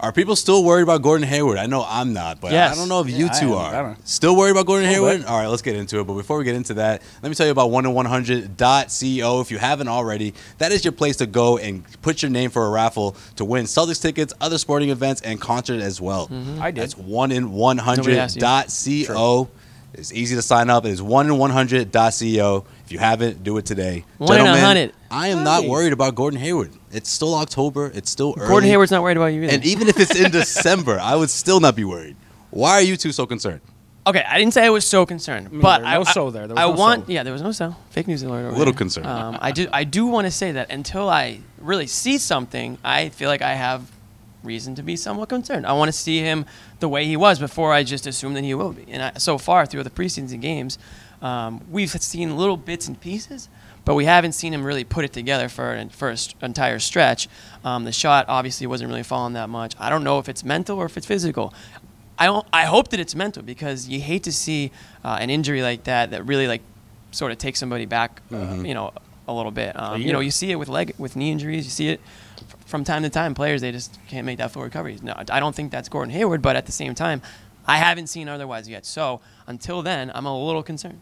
Are people still worried about Gordon Hayward? I know I'm not, but Yes. I don't know if you two are. Still worried about Gordon Hayward? All right, let's get into it. But before we get into that, let me tell you about 1in100.co. If you haven't already, that is your place to go and put your name for a raffle to win Celtics tickets, other sporting events, and concerts as well. I did. That's 1in100.co. It's easy to sign up. It is 1in100.co. If you haven't, do it today. 1 in 100. I am not worried about Gordon Hayward. It's still October. It's still early. Gordon Hayward's not worried about you either. And even if it's in December, I would still not be worried. Why are you two so concerned? Okay, I didn't say I was so concerned, but there was no so. Yeah, there was no so. Fake news alert. A little concerned. I do want to say that until I really see something, I feel like I have reason to be somewhat concerned. I want to see him the way he was before I just assume that he will be. And so far through the preseason games, we've seen little bits and pieces, but we haven't seen him really put it together for an entire stretch. The shot obviously wasn't really falling that much. I don't know if it's mental or if it's physical. I hope that it's mental, because you hate to see an injury like that really like sort of takes somebody back, you know, a little bit. You know, you see it with knee injuries. You see it from time to time. Players, they just can't make that full recovery. No, I don't think that's Gordon Hayward, but at the same time, I haven't seen otherwise yet. So until then, I'm a little concerned.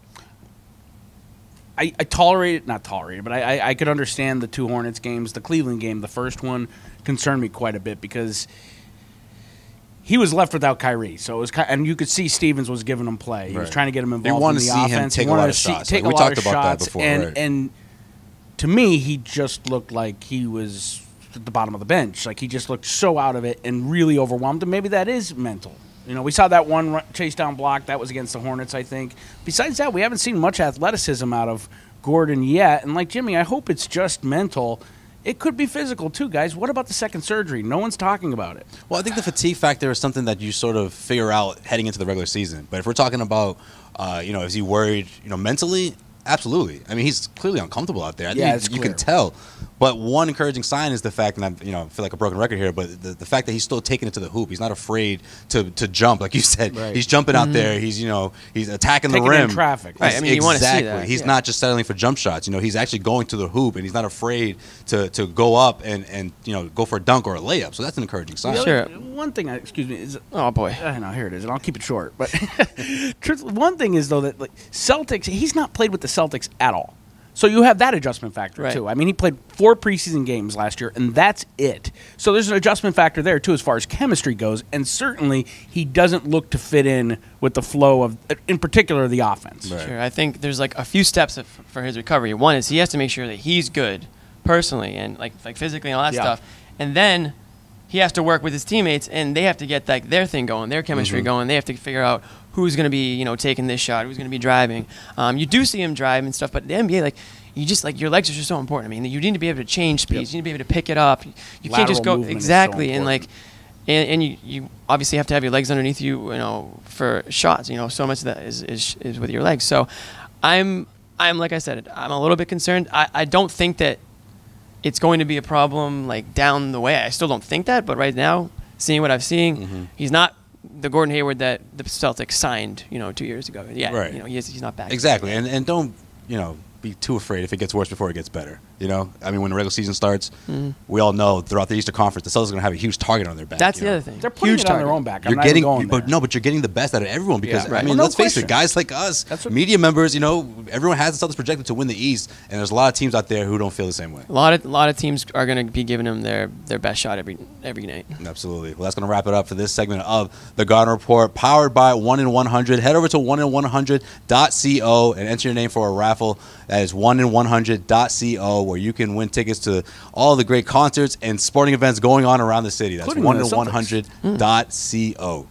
I could understand the two Hornets games. The Cleveland game, the first one, concerned me quite a bit because he was left without Kyrie. So it was, and you could see Stevens was giving him play. He was trying to get him involved in the offense. They wanted to see him take a lot of shots. We talked about that before. And to me, he just looked like he was at the bottom of the bench. Like, he just looked so out of it and really overwhelmed. And maybe that is mental. You know, we saw that one chase down block. That was against the Hornets, I think. Besides that, we haven't seen much athleticism out of Gordon yet. And like Jimmy, I hope it's just mental. It could be physical too, guys. What about the second surgery? No one's talking about it. Well, I think the fatigue factor is something that you sort of figure out heading into the regular season. But if we're talking about, you know, is he worried, you know, mentally? Absolutely. I mean, he's clearly uncomfortable out there. I think you can tell. But one encouraging sign is the fact, and I feel like a broken record here, but the fact that he's still taking it to the hoop. He's not afraid to jump, like you said. Right. He's jumping out there. He's he's attacking the rim. In traffic. Right. I mean, you want to see that. He's not just settling for jump shots. You know, he's actually going to the hoop, and he's not afraid to go up and go for a dunk or a layup. So that's an encouraging sign. Sure. One thing, excuse me, is oh boy. I know, here it is, and I'll keep it short. But one thing is though that like, Celtics, he's not played with the Celtics at all. So you have that adjustment factor, too. I mean, he played 4 preseason games last year, and that's it. So there's an adjustment factor there, too, as far as chemistry goes. And certainly he doesn't look to fit in with the flow of, in particular, the offense. Right. Sure. I think there's like a few steps for his recovery. One is he has to make sure that he's good personally and like physically and all that stuff. And then he has to work with his teammates, and they have to get like their thing going, their chemistry going. They have to figure out who's going to be, taking this shot, who's going to be driving. You do see him drive and stuff, but the NBA, like, you just, like, your legs are just so important. I mean, you need to be able to change speeds. You need to be able to pick it up. You can't just go exactly. And like, and you obviously have to have your legs underneath you, for shots. So much of that is with your legs. So I'm like I said, I'm a little bit concerned. I don't think that it's going to be a problem like down the way. I still don't think that, but right now, seeing what I've seen, he's not the Gordon Hayward that the Celtics signed, 2 years ago. Yeah, right. He's not back. Exactly, and don't be too afraid if it gets worse before it gets better. I mean, when the regular season starts, we all know throughout the Eastern Conference, the Celtics are going to have a huge target on their back. That's the other thing. They're putting it on their own back. You're getting the best out of everyone because I mean, let's face it, guys like us, media members, everyone has the Celtics projected to win the East, and there's a lot of teams out there who don't feel the same way. A lot of teams are going to be giving them their best shot every night. Absolutely. Well, that's going to wrap it up for this segment of the Garden Report, powered by 1in100. Head over to 1in100.co and enter your name for a raffle. That is 1in100.co, where you can win tickets to all the great concerts and sporting events going on around the city. That's 1in100.co.